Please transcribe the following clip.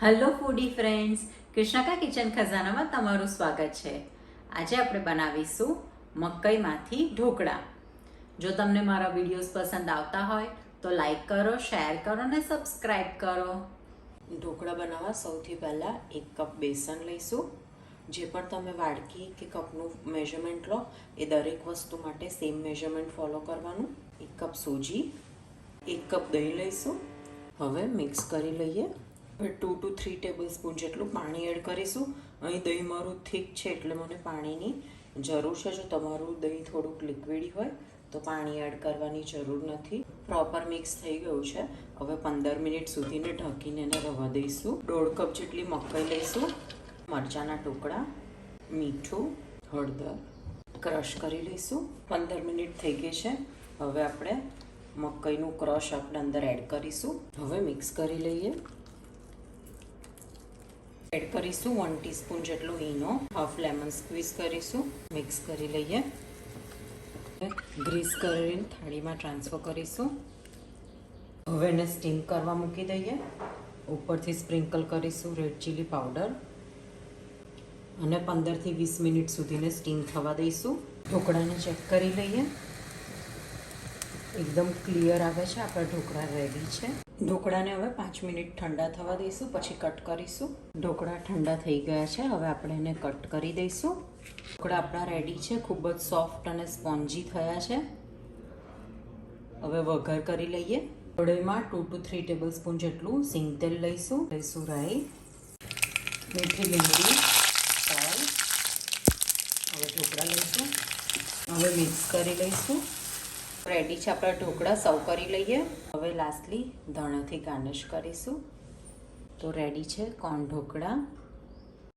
Hello ફૂડી friends, કૃષ્ણકા kitchen ખજાનામાં તમારું સ્વાગત છે. આજે આપણે બનાવીશું મકાઈમાંથી ઢોકળા. જો તમને મારા વિડીયોઝ પસંદ આવતા હોય તો લાઈક કરો, શેર કરો અને સબસ્ક્રાઈબ કરો. ઢોકળા બનાવવા સૌથી પહેલાં 1 કપ બેસન લઈશું. જે પણ તમે વાડકી કે કપનું મેઝરમેન્ટ લો એ દરેક વસ્તુ માટે સેમ મેઝરમેન્ટ ફોલો કરવાનું. 1 કપ સૂજી, 1 કપ દહીં લઈશું. હવે મિક્સ કરી લઈએ. હવે 2 to 3 ટેબલ સ્પૂન જેટલું પાણી એડ કરીશું. અહીં દહીં મારું થીક છે એટલે મને પાણીની જરૂર છે. જો તમારું દહીં થોડુંક લિક્વિડી હોય તો પાણી એડ કરવાની જરૂર નથી. પ્રોપર મિક્સ થઈ ગયું છે. હવે 15 મિનિટ સુધીને ઢાંકીને એને રવા દઈશું. 1.5 કપ જેટલી મકાઈ લઈશું. મરચાંના ટુકડા, મીઠું, હળદર ક્રશ કરી લઈશું. 15 મિનિટ થઈ ગઈ છે. હવે આપણે મકાઈનું ક્રશ આપણે અંદર એડ કરીશું. હવે મિક્સ કરી લઈએ. એડ કરીશું 1 ટીસ્પૂન જેટલો ઈનો, હાફ લેમન સ્ક્વીઝ કરીશું. મિક્સ કરી લઈએ. ગ્રીસ કરીને થાળીમાં ટ્રાન્સફર કરીશું. હવે એને સ્ટીમ કરવા મૂકી દઈએ. ઉપરથી સ્પ્રિંકલ કરીશું રેડ ચીલી પાવડર અને 15 થી 20 મિનિટ સુધીને સ્ટીમ થવા દઈશું. ઢોકળાને ચેક કરી લઈએ. એકદમ ક્લિયર આવે છે. આપણા ઢોકળા રેડી છે. ઢોકળાને હવે 5 મિનિટ ઠંડા થવા દઈશું, પછી કટ કરીશું. ઢોકળા ઠંડા થઈ ગયા છે. હવે આપણે એને કટ કરી દઈશું. ઢોકળા આપણા રેડી છે. ખૂબ જ સોફ્ટ અને સ્પોન્જી થયા છે. હવે વઘાર કરી લઈએ. કઢાઈમાં 2 to 3 ટેબલ સ્પૂન જેટલું સિંગ તેલ લઈશું. રાઈ, મીઠી લીમડી, તલ. હવે ઢોકળા લઈશું. હવે મિક્સ કરી લઈશું. રેડી છે આપણા ઢોકળા. સર્વ કરી લઈએ. હવે લાસ્ટલી ધાણાથી ગાર્નિશ કરીશું. તો રેડી છે કોર્ન ઢોકળા.